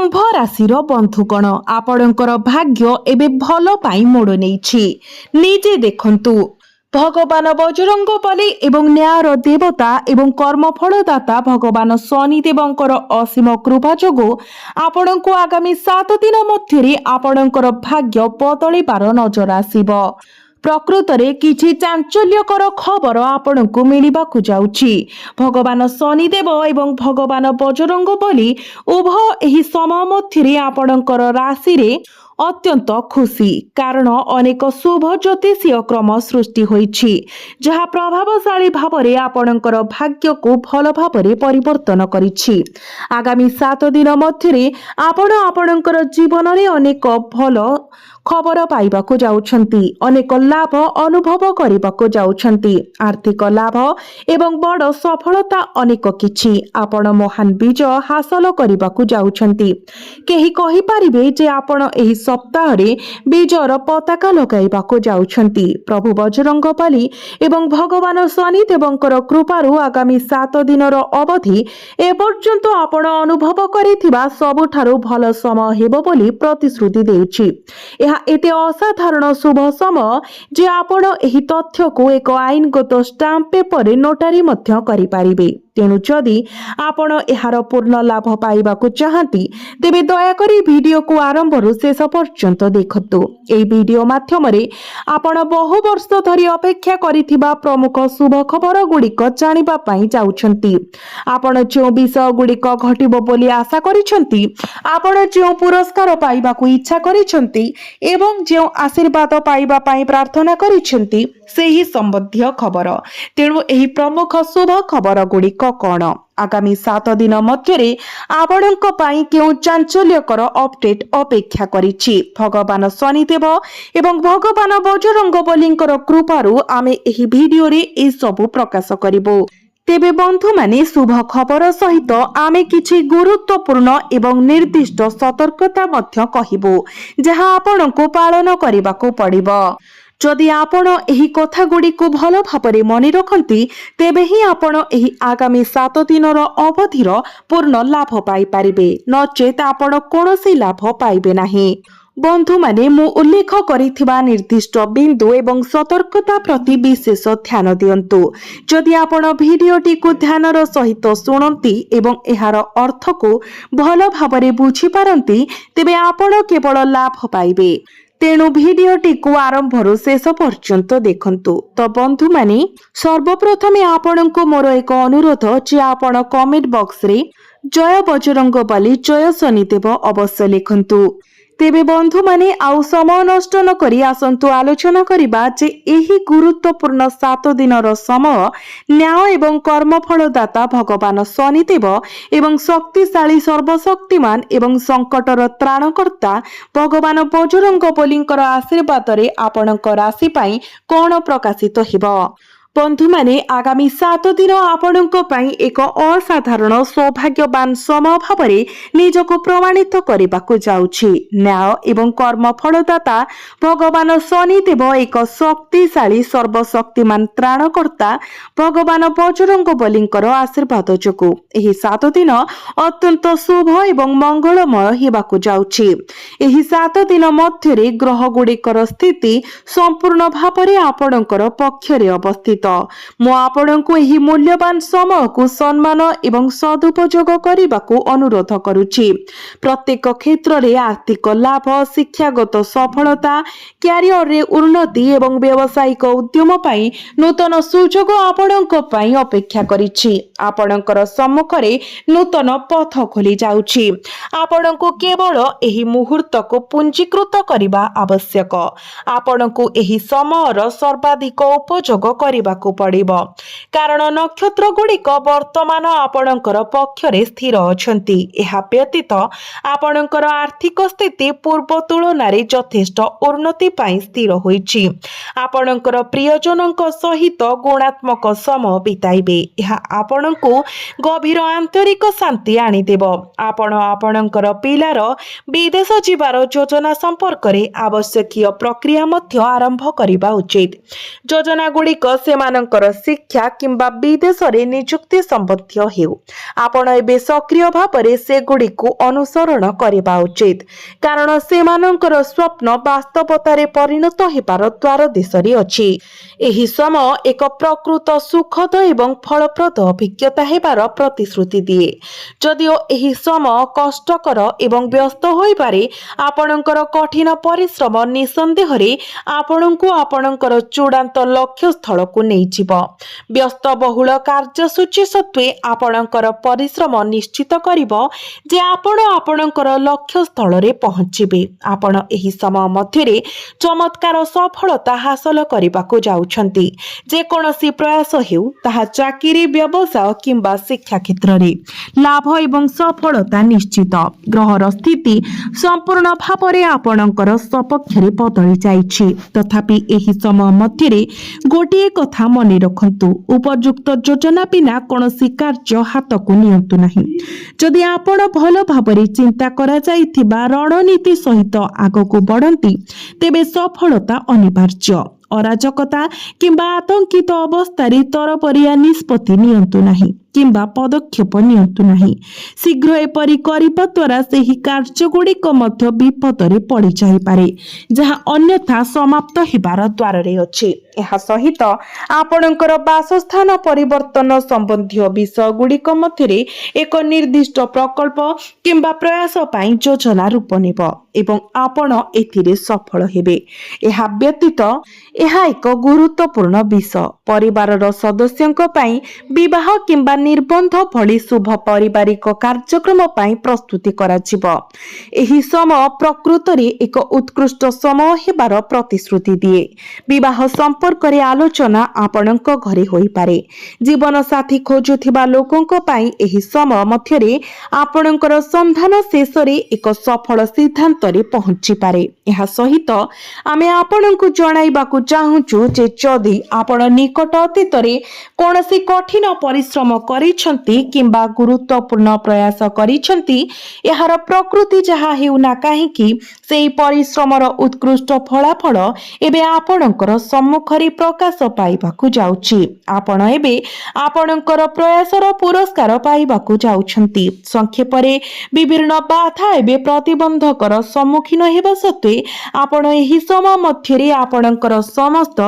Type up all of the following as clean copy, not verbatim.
कुंभ राशि बंधुगण आपणकर भाग्य एबे भल पाई मोड़ नहीं निजे देखंतु भगवान बजरंग बली एवं न्यायर देवता एवं कर्मफलदाता भगवान शनिदेवंकर असीम कृपा जोगु आपणको आगामी 7 दिन मध्य आपणकर भाग्य बदलिबार नजर आसिबो। प्रकृतरे किछि चांचल्यकर खबर आपणको मिलिबाकु जाउछि। भगवान शनिदेव एवं भगवान बजरंग बली उभय एही समय मध्य आपणकर राशि रे अत्यंत खुशी कारण अनेक शुभ ज्योतिषीय क्रम सृष्टि होइछि जहा प्रभावशाली भावरे आपणकर भाग्य को भल भावरे परिवर्तन करिछि। आगामी 7 दिन मध्य आपणकर जीवन रे अनेक भल खबर पाइबाकु जाउछंती, अनेक लाभ अनुभव करिबाकु जाउछंती। आर्थिक लाभ एवं बड़ सफलता अनेक किछि आपण महान विजय हासिल करिबाकु जाउछंती। केही कहि परिबे जे आपण एही सप्ताह रे विजयर पताका लगाइबाकु जाउछंती। प्रभु बजरंग बली एवं भगवान शनिदेवंकर कृपारु आगामी 7 दिनर अवधि एपर्यंत आपण अनुभव करिथिबा सबुठारु भल समय हेबो बोली प्रतिश्रुति देउछि। एते असाधारण शुभ समय जे आपण एही तथ्य को एक आईनगत स्टाम्प पेपर रे नोटारी मध्य करि पारिबे। तेणु जदि आपण एहार पूर्ण लाभ पाइबाकु चाहती तेबे दयाकरी वीडियो को आरंभ शेष पर्यंत देखतु। एही वीडियो माध्यम रे आपण बहु वर्ष धरी अपेक्षा करिथिबा प्रमुख शुभ खबर गुड़िक जानिबा पई जाउछंती। आपण जो विषय गुड़िक घटिबो बोली आशा करिसंती, आपण जो पुरस्कार पाइबाकु इच्छा करिसंती एवं जो आशीर्वाद पाइबा पई प्रार्थना करिसंती सेही संबंधी खबर। तेणु एही प्रमुख शुभ खबर गुड़िक कौन आगामी 7 दिन मध्य आपणक पई केउ चांचल्यकर अपडेट अपेक्षा करिछि। भगवान शनिदेव एवं भगवान बजरंग बलींकर कृपारु आमे एही वीडियो रे ए सबु प्रकाश करिबो। तेबे बंधु माने शुभ खबर सहित आमे किछि गुरुत्वपूर्ण एवं निर्दिष्ट सतर्कता मध्य कहिबो जहा आपणको पालन करिबाको पड़िबो। जदि आपण एही कथा गुडी को भल भाबरे मने रखंती तेबे ही आपण एही आगामी 7 दिनर अवधिर पूर्ण लाभ पाई पारिबे, नचेत आपण कोनोसी लाभ पाइबे नाही। बंधु माने मु उल्लेख करिथिबा निर्दिष्ट बिंदु एवं सतर्कता प्रति विशेष ध्यान दियंतु। जदि आपण भिडियोटी को ध्यानर सहित सुनंती एवं एहार अर्थ को भल भाबरे बुझी पारंती तेबे आपण केवल लाभ पाइबे। तेणु भिडियोटी को आरंभरू शेष पर्यंत देखंतु। तो बंधु माने सर्वप्रथमे आपणको मोर एक अनुरोध जे आपण कमेंट बॉक्स रे जय बजरंग बली जय शनिदेव अवश्य लिखंतु। तेबे बंधु माने आउ समय नष्ट न करी आसंतु आलोचना करिबा जे एही गुरुत्वपूर्ण 7 दिनर समय न्याय एवं कर्मफलदाता भगवान शनिदेव एवं शक्तिशाली सर्वशक्तिमान एवं संकटर त्राणकर्ता भगवान बजरंग बलींकर आशीर्वाद रे आपणक राशि पई कोन प्रकाशित हेबो। बंधु माने आगामी 7 दिन आपणक पई एक असाधारण सौभाग्यवान समय भावरे निजको प्रमाणित करिबाकु जाउछि। न्याय एवं कर्म फलदाता भगवान शनिदेव एक शक्तिशाली सर्वशक्तिमान त्राणकर्ता भगवान बजरंग बलींकर आशीर्वाद जोगु एही 7 दिन अत्यंत शुभ एवं मंगलमय हेबाकु जाउछि। एही 7 दिन मध्यरे ग्रह गुड़िकर स्थिति संपूर्ण भावरे आपणकर पक्षरे अवस्थित। मु आपणको एही मूल्यवान समय को सम्मान एवं सदुपयोग करबाकू अनुरोध करुछि। प्रत्येक क्षेत्र रे आर्थिक लाभ, शिक्षागत सफलता, क्यारियर रे उन्नति एवं व्यावसायिक उद्यम पई नूतन सुजोग आपणको पई अपेक्षा करिछि। आपणकर सम्मुख रे नूतन पथ खोली जाउछि। आपणको केवल एही मुहूर्त को पुंजीकृत करबा आवश्यक। आपणको एही समयर सर्वाधिक उपयोग करबा को पड़िबो कारण नक्षत्र गुड़िक वर्तमान आपणकर पक्षरे स्थिर अछंती। एहा व्यतीत आपणकर आर्थिक स्थिति पूर्व तुलना रे यथेष्ट उन्नति पई स्थिर होईछि। आपणकर प्रियजनक सहित गुणात्मक समय बिताइबे। एहा आपणको गभीर आंतरिक शांति आनी देबो। आपण आपणकर पिलार विदेश जीवार योजना संपर्क रे आवश्यकीय प्रक्रिया मध्य आरंभ करिबा उचित। योजना गुड़िक से ସେମାନଙ୍କର ଶିକ୍ଷା କିମ୍ବା ବିଦେଶରେ ନିଯୁକ୍ତି ସମ୍ବନ୍ଧୀୟ ହେଉ, ଆପଣ ଏବେ ସକ୍ରିୟ ଭାବରେ ସେଗୁଡ଼ିକୁ ଅନୁସରଣ କରିବା ଉଚିତ, କାରଣ ସେମାନଙ୍କର ସ୍ୱପ୍ନ ବାସ୍ତବତାରେ ପରିଣତ ହେବାର ଦ୍ୱାର ଦେଶରେ ଅଛି। ଏହି ସମୟ ଏକ ପ୍ରକୃତ ସୁଖଦ ଏବଂ ଫଳପ୍ରଦ ଅଭିଜ୍ଞତା ହେବାର ପ୍ରତିଶ୍ରୁତି ଦିଏ। ଯଦିଓ ଏହି ସମୟ କଷ୍ଟକର ଏବଂ ବ୍ୟସ୍ତ ହୋଇପାରେ, ଆପଣଙ୍କର କଠିନ ପରିଶ୍ରମ ନିଃସନ୍ଦେହରେ ଆପଣଙ୍କୁ ଆପଣଙ୍କର ଚୂଡ଼ାନ୍ତ ଲକ୍ଷ୍ୟ ସ୍ଥଳକୁ ନେଇଯିବ। ବ୍ୟସ୍ତବହୁଳ କାର୍ଯ୍ୟସୂଚୀ ସତ୍ତ୍ୱେ ଆପଣଙ୍କର ପରିଶ୍ରମ ନିଶ୍ଚିତ କରିବ ଯେ ଆପଣ ଆପଣଙ୍କର ଲକ୍ଷ୍ୟ ସ୍ଥଳରେ ପହଞ୍ଚିବେ। ଆପଣ ଏହି ସମୟ ମଧ୍ୟରେ ଚମତ୍କାର ସଫଳତା ହାସଲ କରିବାକୁ ଯାଉଛନ୍ତି। ଯେକୌଣସି ପ୍ରୟାସ ହେଉ, ତାହା ଚାକିରି, ବ୍ୟବସାୟ କିମ୍ବା ଶିକ୍ଷା କ୍ଷେତ୍ରରେ ଲାଭ ଏବଂ ସଫଳତା ନିଶ୍ଚିତ। ଗ୍ରହର ସ୍ଥିତି ସମ୍ପୂର୍ଣ୍ଣ ଭାବରେ ଆପଣଙ୍କର ସପକ୍ଷରେ ବଦଳି ଯାଇଛି। ତଥାପି ଏହି ସମୟ ମଧ୍ୟରେ ଗୋଟିଏ କଥା ମନେ ରଖନ୍ତୁ, ଉପଯୁକ୍ତ ଯୋଜନା ବିନା କୌଣସି କାର୍ଯ୍ୟ ହାତକୁ ନିଅନ୍ତୁ ନାହିଁ। ଯଦି ଆପଣ ଭଲ ଭାବରେ ଚିନ୍ତା କରାଯାଇଥିବା ରଣନୀତି ସହିତ ଆଗକୁ ବଢ଼ନ୍ତି, ତେବେ ସଫଳତା ଅନିବାର୍ଯ୍ୟ। ଅରାଜକତା କିମ୍ବା ଆତଙ୍କିତ ଅବସ୍ଥାରେ ତରବରିଆ ନିଷ୍ପତ୍ତି ନିଅନ୍ତୁ ନାହିଁ କିମ୍ବା ପଦକ୍ଷେପ ନିଅନ୍ତୁ ନାହିଁ। ଶୀଘ୍ର ଏପରି କରିବା ଦ୍ୱାରା ସେହି କାର୍ଯ୍ୟଗୁଡ଼ିକ ମଧ୍ୟ ବିପଦରେ ପଡ଼ିଯାଇପାରେ, ଯାହା ଅନ୍ୟଥା ସମାପ୍ତ ହେବାର ଦ୍ୱାରରେ ଅଛି। ଏହା ସହିତ ଆପଣଙ୍କର ବାସସ୍ଥାନ ପରିବର୍ତ୍ତନ ସମ୍ବନ୍ଧୀୟ ବିଷୟଗୁଡ଼ିକ ମଧ୍ୟରେ ଏକ ନିର୍ଦ୍ଦିଷ୍ଟ ପ୍ରକଳ୍ପ କିମ୍ବା ପ୍ରୟାସ ପାଇଁ ଯୋଜନା ରୂପ ନେବ ଏବଂ ଆପଣ ଏଥିରେ ସଫଳ ହେବେ। ଏହା ବ୍ୟତୀତ ଏହା ଏକ ଗୁରୁତ୍ୱପୂର୍ଣ୍ଣ ବିଷୟ। ପରିବାରର ସଦସ୍ୟଙ୍କ ପାଇଁ ବିବାହ କିମ୍ବା ନିର୍ବନ୍ଧ ଭଳି ଶୁଭ ପାରିବାରିକ କାର୍ଯ୍ୟକ୍ରମ ପାଇଁ ପ୍ରସ୍ତୁତି କରାଯିବ। ଏହି ସମୟ ପ୍ରକୃତରେ ଏକ ଉତ୍କୃଷ୍ଟ ସମୟ ହେବାର ପ୍ରତିଶ୍ରୁତି ଦିଏ। ବିବାହ ସମ୍ପର୍କରେ ଆଲୋଚନା ଆପଣଙ୍କ ଘରେ ହୋଇପାରେ। ଜୀବନସାଥୀ ଖୋଜୁଥିବା ଲୋକଙ୍କ ପାଇଁ ଏହି ସମୟ ମଧ୍ୟରେ ଆପଣଙ୍କର ସନ୍ଧାନ ଶେଷରେ ଏକ ସଫଳ ସିଦ୍ଧାନ୍ତରେ ପହଞ୍ଚିପାରେ। ଏହା ସହିତ ଆମେ ଆପଣଙ୍କୁ ଜଣାଇବାକୁ ଚାହୁଁଛୁ ଯେ ଯଦି ଆପଣ ନିକଟ ଅତୀତରେ କୌଣସି କଠିନ ପରିଶ୍ରମ କରିଛନ୍ତି କିମ୍ବା ଗୁରୁତ୍ୱପୂର୍ଣ୍ଣ ପ୍ରୟାସ କରିଛନ୍ତି, ଏହାର ପ୍ରକୃତି ଯାହା ହେଉନା କାହିଁକି, ସେହି ପରିଶ୍ରମର ଉତ୍କୃଷ୍ଟ ଫଳାଫଳ ଏବେ ଆପଣଙ୍କର ସମ୍ମୁଖରେ ପ୍ରକାଶ ପାଇବାକୁ ଯାଉଛି। ଆପଣ ଏବେ ଆପଣଙ୍କର ପ୍ରୟାସର ପୁରସ୍କାର ପାଇବାକୁ ଯାଉଛନ୍ତି। ସଂକ୍ଷେପରେ, ବିଭିନ୍ନ ବାଧା ଏବେ ପ୍ରତିବନ୍ଧକର ସମ୍ମୁଖୀନ ହେବା ସତ୍ତ୍ୱେ ଆପଣ ଏହି ସମୟ ମଧ୍ୟରେ ଆପଣଙ୍କର ସମସ୍ତ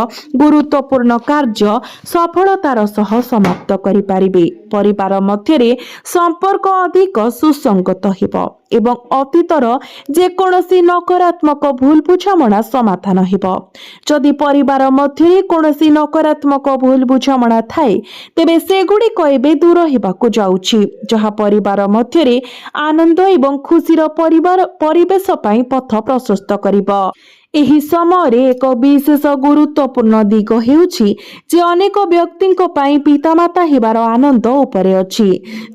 ଗୁରୁତ୍ୱପୂର୍ଣ୍ଣ କାର୍ଯ୍ୟ ସଫଳତାର ସହ ସମାପ୍ତ କରିପାରିବେ। ପରିବାର ମଧ୍ୟରେ ସମ୍ପର୍କ ଅଧିକ ସୁସଙ୍ଗତ ହେବ ଏବଂ ଅତୀତର ଯେକୌଣସି ନକାରାତ୍ମକ ଭୁଲ ବୁଝାମଣା ସମାଧାନ ହେବ। ଯଦି ପରିବାର ମଧ୍ୟରେ କୌଣସି ନକାରାତ୍ମକ ଭୁଲ ବୁଝାମଣା ଥାଏ, ତେବେ ସେଗୁଡ଼ିକ ଏବେ ଦୂର ହେବାକୁ ଯାଉଛି, ଯାହା ପରିବାର ମଧ୍ୟରେ ଆନନ୍ଦ ଏବଂ ଖୁସିର ପରିବେଶ ପାଇଁ ପଥ ପ୍ରଶସ୍ତ କରିବ। ଏହି ସମୟରେ ଏକ ବିଶେଷ ଗୁରୁତ୍ୱପୂର୍ଣ୍ଣ ଦିଗ ହେଉଛି ଯେ ଅନେକ ବ୍ୟକ୍ତିଙ୍କ ପାଇଁ ପିତାମାତା ହେବାର ଆନନ୍ଦ ଉପରେ ଅଛି।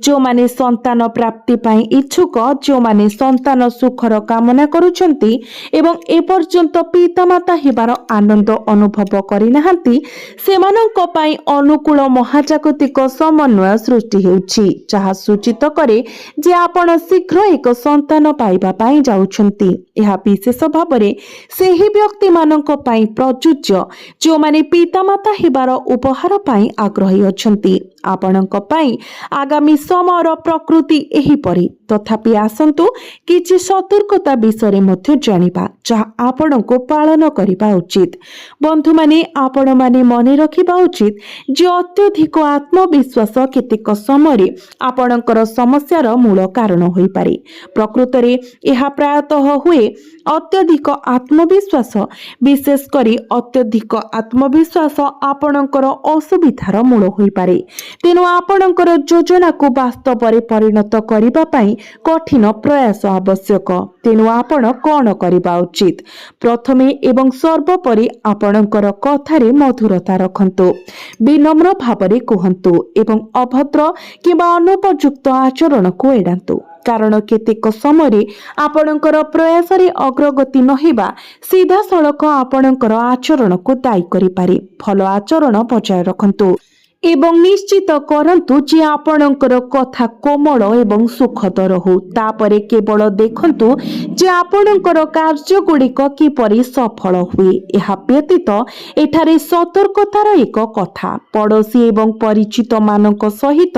ଯେଉଁମାନେ ସନ୍ତାନ ପ୍ରାପ୍ତି ପାଇଁ ଇଚ୍ଛୁକ, ଯେଉଁମାନେ ସନ୍ତାନ ସୁଖର କାମନା କରୁଛନ୍ତି ଏବଂ ଏପର୍ଯ୍ୟନ୍ତ ପିତାମାତା ହେବାର ଆନନ୍ଦ ଅନୁଭବ କରିନାହାନ୍ତି, ସେମାନଙ୍କ ପାଇଁ ଅନୁକୂଳ ମହାଜାଗତିକ ସମନ୍ୱୟ ସୃଷ୍ଟି ହେଉଛି, ଯାହା ସୂଚିତ କରେ ଯେ ଆପଣ ଶୀଘ୍ର ଏକ ସନ୍ତାନ ପାଇବା ପାଇଁ ଯାଉଛନ୍ତି। ଏହା ବିଶେଷ ଭାବରେ ସେହି ବ୍ୟକ୍ତିମାନଙ୍କ ପାଇଁ ପ୍ରଯୁଜ୍ୟ ଯେଉଁମାନେ ପିତାମାତା ହେବାର ଉପହାର ପାଇଁ ଆଗ୍ରହୀ ଅଛନ୍ତି। ଆପଣଙ୍କ ପାଇଁ ଆଗାମୀ ସମୟର ପ୍ରକୃତି ଏହିପରି। ତଥାପି ଆସନ୍ତୁ କିଛି ସତର୍କତା ବିଷୟରେ ମଧ୍ୟ ଜାଣିବା, ଯାହା ଆପଣଙ୍କୁ ପାଳନ କରିବା ଉଚିତ। ବନ୍ଧୁମାନେ, ଆପଣମାନେ ମନେ ରଖିବା ଉଚିତ ଯେ ଅତ୍ୟଧିକ ଆତ୍ମବିଶ୍ୱାସ କେତେକ ସମୟରେ ଆପଣଙ୍କର ସମସ୍ୟାର ମୂଳ କାରଣ ହୋଇପାରେ। ପ୍ରକୃତରେ ଏହା ପ୍ରାୟତଃ ହୁଏ ଅତ୍ୟଧିକ ଆତ୍ମବିଶ୍ୱାସ, ବିଶେଷ କରି ଅତ୍ୟଧିକ ଆତ୍ମବିଶ୍ୱାସ ଆପଣଙ୍କର ଅସୁବିଧାର ମୂଳ ହୋଇପାରେ। ତେଣୁ ଆପଣଙ୍କର ଯୋଜନାକୁ ବାସ୍ତବରେ ପରିଣତ କରିବା ପାଇଁ କଠିନ ପ୍ରୟାସ ଆବଶ୍ୟକ। ତେଣୁ ଆପଣ କ'ଣ କରିବା ଉଚିତ? ପ୍ରଥମେ ଏବଂ ସର୍ବୋପରି ଆପଣଙ୍କର କଥାରେ ମଧୁରତା ରଖନ୍ତୁ, ବିନମ୍ର ଭାବରେ କୁହନ୍ତୁ ଏବଂ ଅଭଦ୍ର କିମ୍ବା ଅନୁପଯୁକ୍ତ ଆଚରଣକୁ ଏଡ଼ାନ୍ତୁ। କାରଣ କେତେକ ସମୟରେ ଆପଣଙ୍କର ପ୍ରୟାସରେ ଅଗ୍ରଗତି ନ ହେବା ସିଧାସଳଖ ଆପଣଙ୍କର ଆଚରଣକୁ ଦାୟୀ କରିପାରେ। ଭଲ ଆଚରଣ ବଜାୟ ରଖନ୍ତୁ ଏବଂ ନିଶ୍ଚିତ କରନ୍ତୁ ଯେ ଆପଣଙ୍କର କଥା କୋମଳ ଏବଂ ସୁଖଦ ରହୁ। ତାପରେ କେବଳ ଦେଖନ୍ତୁ ଯେ ଆପଣଙ୍କର କାର୍ଯ୍ୟଗୁଡ଼ିକ କିପରି ସଫଳ ହୁଏ। ଏହା ବ୍ୟତୀତ ଏଠାରେ ସତର୍କତାର ଏକ କଥା, ପଡ଼ୋଶୀ ଏବଂ ପରିଚିତ ମାନଙ୍କ ସହିତ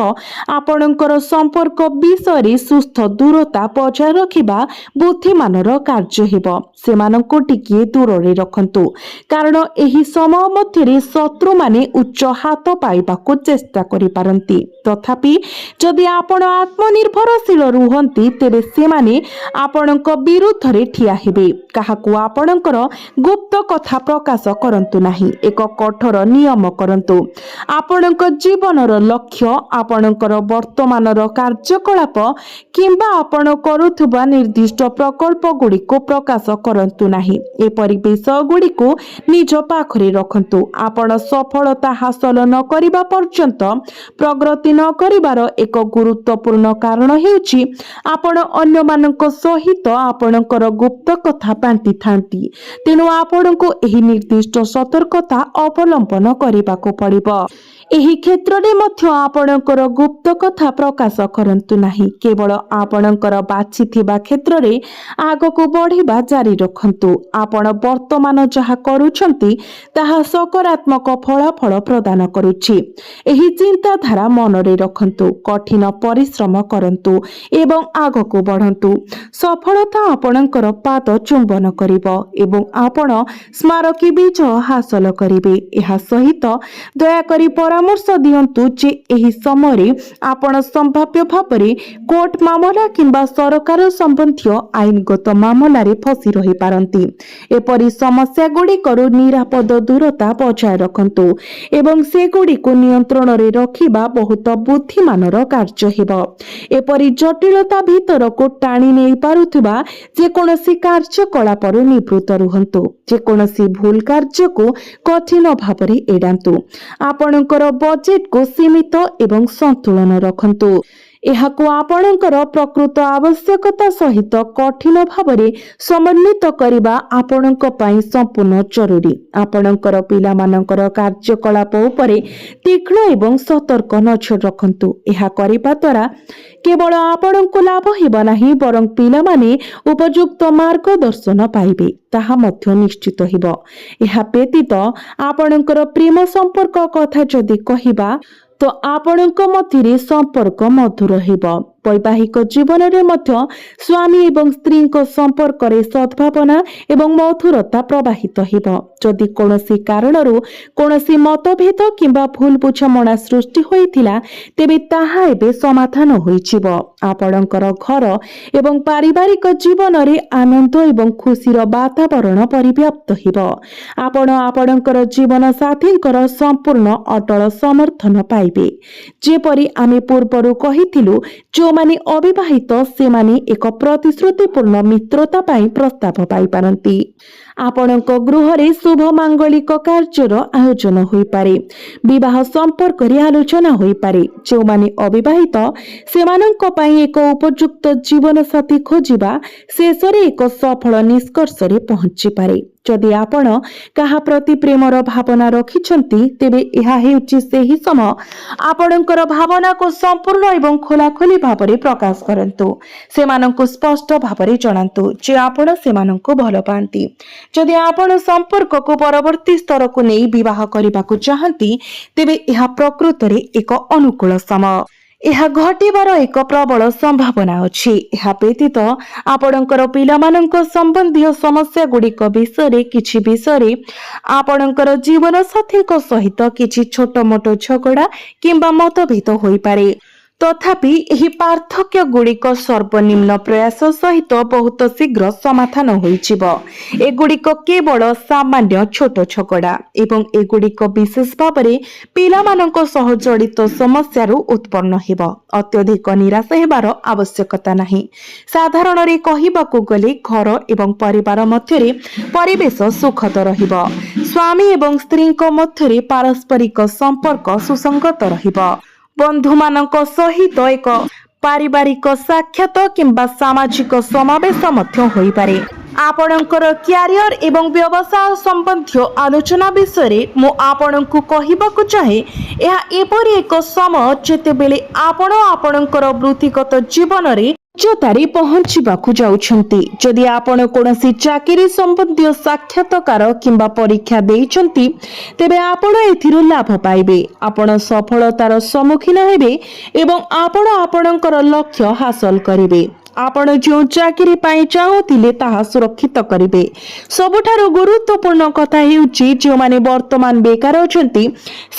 ଆପଣଙ୍କର ସମ୍ପର୍କ ବିଷୟରେ ସୁସ୍ଥ ଦୂରତା ବଜାୟ ରଖିବା ବୁଦ୍ଧିମାନର କାର୍ଯ୍ୟ ହେବ। ସେମାନଙ୍କୁ ଟିକିଏ ଦୂରରେ ରଖନ୍ତୁ, କାରଣ ଏହି ସମୟ ମଧ୍ୟରେ ଶତ୍ରୁମାନେ ଉଚ୍ଚ ହାତ ପାଇବାକୁ ଚେଷ୍ଟା କରିପାରନ୍ତି। ତଥାପି ଯଦି ଆପଣ ଆତ୍ମନିର୍ଭରଶୀଳ ରୁହନ୍ତି, ତେବେ ସେମାନେ ଆପଣଙ୍କ ବିରୁଦ୍ଧରେ ଠିଆ ହେବେ। କାହାକୁ ଆପଣଙ୍କର ଗୁପ୍ତ କଥା ପ୍ରକାଶ କରନ୍ତୁ ନାହିଁ। ଏକ କଠୋର ନିୟମ କରନ୍ତୁ। ଆପଣଙ୍କ ଜୀବନର ଲକ୍ଷ୍ୟ, ଆପଣଙ୍କର ବର୍ତ୍ତମାନର କାର୍ଯ୍ୟକଳାପ କିମ୍ବା ଆପଣ କରୁଥିବା ନିର୍ଦ୍ଦିଷ୍ଟ ପ୍ରକଳ୍ପଗୁଡ଼ିକୁ ପ୍ରକାଶ କରନ୍ତୁ ନାହିଁ। ଏପରି ବିଷୟଗୁଡ଼ିକୁ ନିଜ ପାଖରେ ରଖନ୍ତୁ। ଆପଣ ସଫଳତା ହାସଲ ନ କରିବା ପର୍ଯ୍ୟନ୍ତ ପ୍ରଗତି ନ କରିବାର ଏକ ଗୁରୁତ୍ୱପୂର୍ଣ୍ଣ କାରଣ ହେଉଛି ଆପଣ ଅନ୍ୟମାନଙ୍କ ସହିତ ଆପଣଙ୍କର ଗୁପ୍ତ କଥା ବାଣ୍ଟିଥାନ୍ତି। ତେଣୁ ଆପଣଙ୍କୁ ଏହି ନିର୍ଦ୍ଦିଷ୍ଟ ସତର୍କତା ଅବଲମ୍ବନ କରିବାକୁ ପଡ଼ିବ। ଏହି କ୍ଷେତ୍ରରେ ମଧ୍ୟ ଆପଣଙ୍କର ଗୁପ୍ତ କଥା ପ୍ରକାଶ କରନ୍ତୁ ନାହିଁ। କେବଳ ଆପଣଙ୍କର ବାଛିଥିବା କ୍ଷେତ୍ରରେ ଆଗକୁ ବଢ଼ିବା ଜାରି ରଖନ୍ତୁ। ଆପଣ ବର୍ତ୍ତମାନ ଯାହା କରୁଛନ୍ତି ତାହା ସକାରାତ୍ମକ ଫଳାଫଳ ପ୍ରଦାନ କରୁଛି। ଏହି ଚିନ୍ତାଧାରା ମନରେ ରଖନ୍ତୁ। କଠିନ ପରିଶ୍ରମ କରନ୍ତୁ ଏବଂ ଆଗକୁ ବଢ଼ନ୍ତୁ। ସଫଳତା ଆପଣଙ୍କର ପାଦ ଚୁମ୍ବନ କରିବ ଏବଂ ଆପଣ ସ୍ମାରକୀ ବିଜୟ ହାସଲ କରିବେ। ଏହା ସହିତ ଦୟାକରି ପରାମର୍ଶ ଦିଅନ୍ତୁ ଯେ ଏହି ସମୟରେ ଆପଣ ସମ୍ଭାବ୍ୟ ଭାବରେ କୋର୍ଟ ମାମଲା କିମ୍ବା ସରକାର ସମ୍ବନ୍ଧୀୟ ଆଇନଗତ ମାମଲାରେ ଫସି ରହିପାରନ୍ତି। ଏପରି ସମସ୍ୟାଗୁଡ଼ିକରୁ ନିରାପଦ ଦୂରତା ବଜାୟ ରଖନ୍ତୁ ଏବଂ ସେଗୁଡ଼ିକୁ ନିୟନ୍ତ୍ରଣରେ ରଖିବା ବହୁତ ବୁଦ୍ଧିମାନର କାର୍ଯ୍ୟ ହେବ। ଏପରି ଜଟିଳତା ଭିତରକୁ ଟାଣି ନେଇ ପାରୁଥିବା ଯେକୌଣସି କାର୍ଯ୍ୟକଳାପରୁ ନିବୃତ୍ତ ରୁହନ୍ତୁ। ଯେକୌଣସି ଭୁଲ କାର୍ଯ୍ୟକୁ କଠିନ ଭାବରେ ଏଡ଼ାନ୍ତୁ। ଆପଣଙ୍କର ବଜେଟକୁ ସୀମିତ ଏବଂ ସନ୍ତୁଳନ ରଖନ୍ତୁ। ଏହାକୁ ଆପଣଙ୍କର ପ୍ରକୃତ ଆବଶ୍ୟକତା ସହିତ କଠିନ ଭାବରେ ସମନ୍ୱିତ କରିବା ଆପଣଙ୍କ ପାଇଁ ସମ୍ପୂର୍ଣ୍ଣ ଜରୁରୀ। ଆପଣଙ୍କର ପିଲାମାନଙ୍କର କାର୍ଯ୍ୟକଳାପ ଉପରେ ତୀକ୍ଷ୍ଣ ଏବଂ ସତର୍କ ନଜର ରଖନ୍ତୁ। ଏହା କରିବା ଦ୍ୱାରା କେବଳ ଆପଣଙ୍କୁ ଲାଭ ହେବ ନାହିଁ, ବରଂ ପିଲାମାନେ ଉପଯୁକ୍ତ ମାର୍ଗଦର୍ଶନ ପାଇବେ ତାହା ମଧ୍ୟ ନିଶ୍ଚିତ ହେବ। ଏହା ବ୍ୟତୀତ ଆପଣଙ୍କର ପ୍ରେମ ସମ୍ପର୍କ କଥା ଯଦି କହିବା, ତ ଆପଣଙ୍କ ମଧ୍ୟରେ ସମ୍ପର୍କ ମଧୁର ହେବ। ବୈବାହିକ ଜୀବନରେ ମଧ୍ୟ ସ୍ୱାମୀ ଏବଂ ସ୍ତ୍ରୀଙ୍କ ସମ୍ପର୍କରେ ସଦ୍ଭାବନା ଏବଂ ମଧୁରତା ପ୍ରବାହିତ ହେବ। ଯଦି କୌଣସି କାରଣରୁ କୌଣସି ମତଭେଦ କିମ୍ବା ଭୁଲ ବୁଝାମଣା ସୃଷ୍ଟି ହୋଇଥିଲା, ତେବେ ତାହା ଏବେ ସମାଧାନ ହୋଇଯିବ। ଆପଣଙ୍କର ଘର ଏବଂ ପାରିବାରିକ ଜୀବନରେ ଆନନ୍ଦ ଏବଂ ଖୁସିର ବାତାବରଣ ପରିବ୍ୟାପ୍ତ ହେବ। ଆପଣ ଆପଣଙ୍କର ଜୀବନ ସାଥୀଙ୍କର ସମ୍ପୂର୍ଣ୍ଣ ଅଟଳ ସମର୍ଥନ ପାଇବେ। ଯେପରି ଆମେ ପୂର୍ବରୁ କହିଥିଲୁ, ଯେଉଁମାନେ ଅବିବାହିତ ସେମାନେ ଏକ ପ୍ରତିଶ୍ରୁତିପୂର୍ଣ୍ଣ ମିତ୍ରତା ପାଇଁ ପ୍ରସ୍ତାବ ପାଇପାରନ୍ତି। ଆପଣଙ୍କ ଗୃହରେ ଶୁଭ ମାଙ୍ଗଳିକ କାର୍ଯ୍ୟର ଆୟୋଜନ ହୋଇପାରେ। ବିବାହ ସମ୍ପର୍କରେ ଆଲୋଚନା ହୋଇପାରେ। ଯେଉଁମାନେ ଅବିବାହିତ ସେମାନଙ୍କ ପାଇଁ ଏକ ଉପଯୁକ୍ତ ଜୀବନସାଥୀ ଖୋଜିବା ଶେଷରେ ଏକ ସଫଳ ନିଷ୍କର୍ଷରେ ପହଞ୍ଚିପାରେ। ଯଦି ଆପଣ କାହା ପ୍ରତି ପ୍ରେମର ଭାବନା ରଖିଛନ୍ତି, ତେବେ ଏହା ହେଉଛି ସେହି ସମୟ। ଆପଣଙ୍କର ଭାବନାକୁ ସମ୍ପୂର୍ଣ୍ଣ ଏବଂ ଖୋଲାଖୋଲି ଭାବରେ ପ୍ରକାଶ କରନ୍ତୁ। ସେମାନଙ୍କୁ ସ୍ପଷ୍ଟ ଭାବରେ ଜଣାନ୍ତୁ ଯେ ଆପଣ ସେମାନଙ୍କୁ ଭଲ ପାଆନ୍ତି। ଯଦି ଆପଣ ସମ୍ପର୍କକୁ ପରବର୍ତ୍ତୀ ସ୍ତରକୁ ନେଇ ବିବାହ କରିବାକୁ ଚାହାନ୍ତି, ତେବେ ଏହା ପ୍ରକୃତରେ ଏକ ଅନୁକୂଳ ସମୟ। ଏହା ଘଟିବାର ଏକ ପ୍ରବଳ ସମ୍ଭାବନା ଅଛି। ଏହା ବ୍ୟତୀତ ଆପଣଙ୍କର ପିଲାମାନଙ୍କ ସମ୍ବନ୍ଧୀୟ ସମସ୍ୟାଗୁଡ଼ିକ ବିଷୟରେ କିଛି ବିଷୟରେ ଆପଣଙ୍କର ଜୀବନସାଥୀଙ୍କ ସହିତ କିଛି ଛୋଟ ମୋଟ ଝଗଡ଼ା କିମ୍ବା ମତଭେଦ ହୋଇପାରେ। ତଥାପି ଏହି ପାର୍ଥକ୍ୟ ଗୁଡ଼ିକ ସର୍ବନିମ୍ନ ପ୍ରୟାସ ସହିତ ବହୁତ ଶୀଘ୍ର ସମାଧାନ ହୋଇଯିବ। ଏଗୁଡ଼ିକ କେବଳ ସାମାନ୍ୟ ଛୋଟ ଝଗଡ଼ା ଏବଂ ଏଗୁଡ଼ିକ ବିଶେଷ ଭାବରେ ପିଲାମାନଙ୍କ ସହ ଜଡ଼ିତ ସମସ୍ୟାରୁ ଉତ୍ପନ୍ନ ହେବ। ଅତ୍ୟଧିକ ନିରାଶ ହେବାର ଆବଶ୍ୟକତା ନାହିଁ। ସାଧାରଣରେ କହିବାକୁ ଗଲେ ଘର ଏବଂ ପରିବାର ମଧ୍ୟରେ ପରିବେଶ ସୁଖଦ ରହିବ। ସ୍ୱାମୀ ଏବଂ ସ୍ତ୍ରୀଙ୍କ ମଧ୍ୟରେ ପାରସ୍ପରିକ ସମ୍ପର୍କ ସୁସଙ୍ଗତ ରହିବ। ବନ୍ଧୁମାନଙ୍କ ସହିତ ଏକ ପାରିବାରିକ ସାକ୍ଷାତ କିମ୍ବା ସାମାଜିକ ସମାବେଶ ମଧ୍ୟ ହୋଇପାରେ। आपणकर क्यारियर एवं व्यवसाय संबंधी आलोचना विषय मु आपणकु कहिबाकु चाहे यह एपरि एक समय जेतेबेले आपण आपणकर वृत्तिगत जीवन रे उच्चतारे पहुंचीबाकु जाउछंती। जदि आपण कोनोसी चाकरी संबंधी साक्षात्कार किंबा परीक्षा देइछंती तेबे आपण एथिरु लाभ पाइबे, आपण सफलतार सम्मुखीन हेबे एवं आपण आपणकर लक्ष्य हासिल करिवे। आपण जो चाकरी पाई चाहुथिले ताहा सुरक्षित करिवे। सबुठारु गुरुत्वपूर्ण कथा हेउची जो माने वर्तमान बेकार अछंती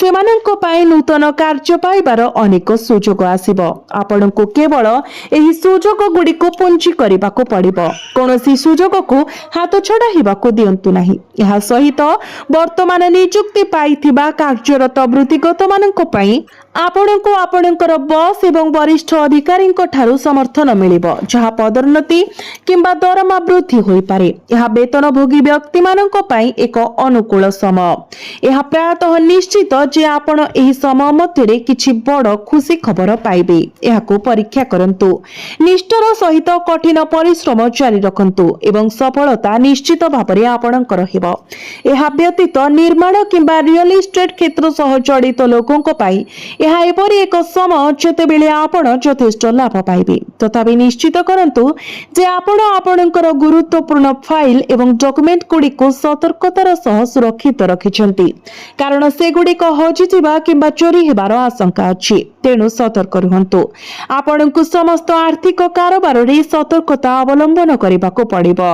सेमानंको पाई नूतन कार्य पाइबार अनेक सुजोग आसीबो। आपणको केवल एही सुजोग गुडी को पुंजी करिबाको पड़िबो। कोनोसी सुजोग को हाथ छडा हेबाको दियंतु नाही। एहा सहित वर्तमान नियुक्ति पाइथिबा कार्यरत वृत्तिगत मानंको पाई आपणको आपणकर बॉस एवं वरिष्ठ अधिकारींको ठारू समर्थन मिलिबो, जहा पदोन्नति किंबा दरमा वृद्धि होई पारे। यह वेतनभोगी व्यक्ति मानक पाई एक अनुकूल समय। यह प्रायतः निश्चित जे आपण एही समय मध्यरे किछि बड़ खुशी खबर पाइबे। यहाको परीक्षा करंतु, निष्ठार सहित कठिन परिश्रम जारी रखंतु एवं सफलता निश्चित भाबरे आपणकर हेबो। यह व्यतीत निर्माण किंबा रियल एस्टेट क्षेत्र सह जड़ित लोकंक पाई यह एपरि एक समय जेतेबेले आपण यथेष्ट लाभ पाइबे। तथापि निश्चित करंतु जे आपण आपणकर गुरुत्वपूर्ण फाइल एवं डॉक्यूमेंट गुड़िको सतर्कतार सह सुरक्षित रखिछंती, कारण से गुड़िक हजिजिबा किंबा चोरी हेबार आशंका अछि। तेणु सतर्क रुहंतु। आपणकु समस्त आर्थिक कारोबार रे सतर्कता अवलंबन करिबाको पड़िबो।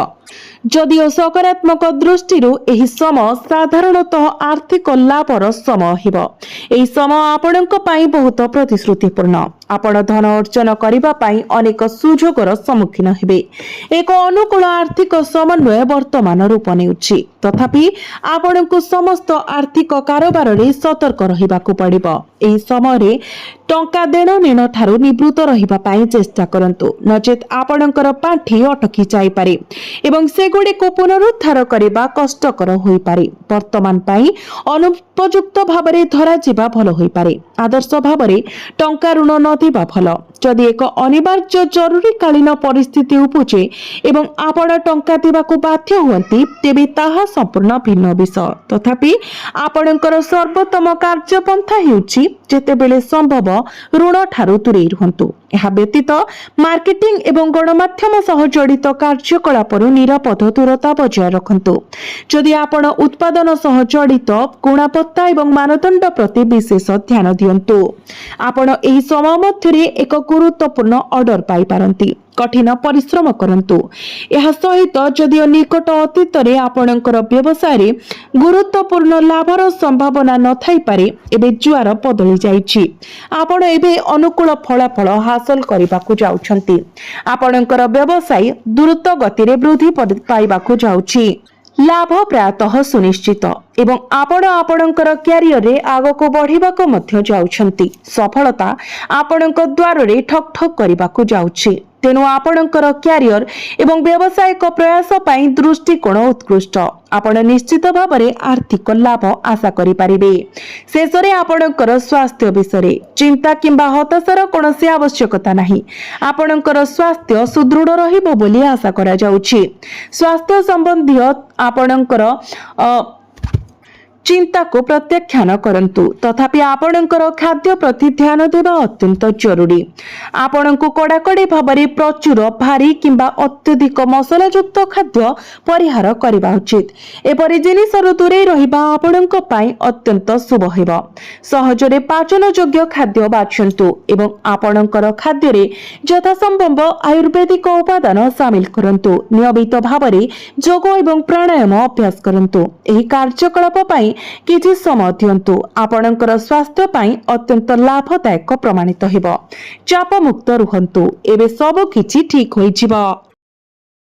जदिओ सकारात्मक दृष्टि एही समय साधारणतः आर्थिक लाभर समय हेबो। एही समय आपणक पाई बहुत प्रतिश्रुतिपूर्ण। आपण धन अर्जन करिबा पाई अनेक सुजोगर सम्मुखीन हेबे। एक अनुकूल आर्थिक समन्वय वर्तमान रूप नेउछि। तथापि आपणकु समस्त आर्थिक कारोबार रे सतर्क रहिबाकु पड़िबो। एही समय रे टंका देण नेण ठारू निवृत्त रहिबा पाई चेष्टा करंतु, नचेत आपणकर पाठी अटकी जाई पारे एवं सेगुडी को पुनरुद्धार करिबा कष्टकर होई पारे। वर्तमान पाई अनुपयुक्त भाबरे धरा जिबा भल होई पारे। आदर्श भाबरे टंका ऋण न दिबा भल। जदि एक अनिवार्य जरूरी कालीन परिस्थिति उपजे एवं आपण टंका दिबाकू बाध्य हुअंती तेबे ताहा संपूर्ण भिन्न विषय। तथापि आपणकर सर्वोत्तम कार्यपंथा हेउछि जेतेबेले संभव ऋण ठारू दूरे रुहंतु। यह व्यतीत मार्केटिंग एवं गणमाध्यम सह जड़ित कार्यकलापर निरापद दूरता बजाय रखंतु। जदि आपण उत्पादन सह जड़ित गुणवत्ता एवं मानदंड प्रति विशेष ध्यान दियंतु। आपण एही समय मध्यरे एक गुरुत्वपूर्ण ऑर्डर पाई पारंती। कठिन परिश्रम करंतु। यह सहित जदिओ निकट अतीत रे आपणकर व्यवसाय रे गुरुत्वपूर्ण लाभर संभावना न थाई पारे, एबे जुआर बदली जाईछि। आपण एबे अनुकूल फलाफल हासिल करिबाकू जाउछंती। आपणकर व्यवसाय द्रुत गति रे वृद्धि पाइबाकू जाउछि। लाभ प्रायतः सुनिश्चित एवं आपण आपणकर क्यारियर रे आगको बढ़िबाको मध्य जाउछंती। सफलता आपणक द्वार रे ठक ठक करिबाकू जाउछि। तेणु आपणकर क्यारियर एवं व्यावसायिक प्रयास पाई दृष्टिकोण उत्कृष्ट। आपण निश्चित भाबरे आर्थिक लाभ आशा करि पारिबे। शेषरे आपणकर स्वास्थ्य विषय चिंता किंबा हताशार कोनोसी आवश्यकता नाही। आपणकर स्वास्थ्य सुदृढ़ रहिबो बोली आशा करा जाउछि। स्वास्थ्य संबंधी आपणकर चिंता को प्रत्याख्यान करंतु। तथापि आपणकर खाद्य प्रति ध्यान देवा अत्यंत जरूरी। आपणको कड़ाकड़ी भाबरे प्रचुर भारी किंबा अत्यधिक मसलायुक्त खाद्य परिहार करबा उचित। एपरि जिनिसरु दूरे रहिबा आपणक पाई अत्यंत शुभ हेबो। सहजरे पाचन योग्य खाद्य बाछंतु एवं आपणकर खाद्य रे यथा संभव आयुर्वेदिक उपादान शामिल करंतु। नियमित भाबरे योग एवं प्राणायाम अभ्यास करंतु। एही कार्यकलाप पाई किछि समय दियंतु। आपणकर स्वास्थ्य पाई अत्यंत लाभदायक प्रमाणित हेबो। चाप मुक्त रुहंतु। एबे सब किछि ठीक होई जिवो।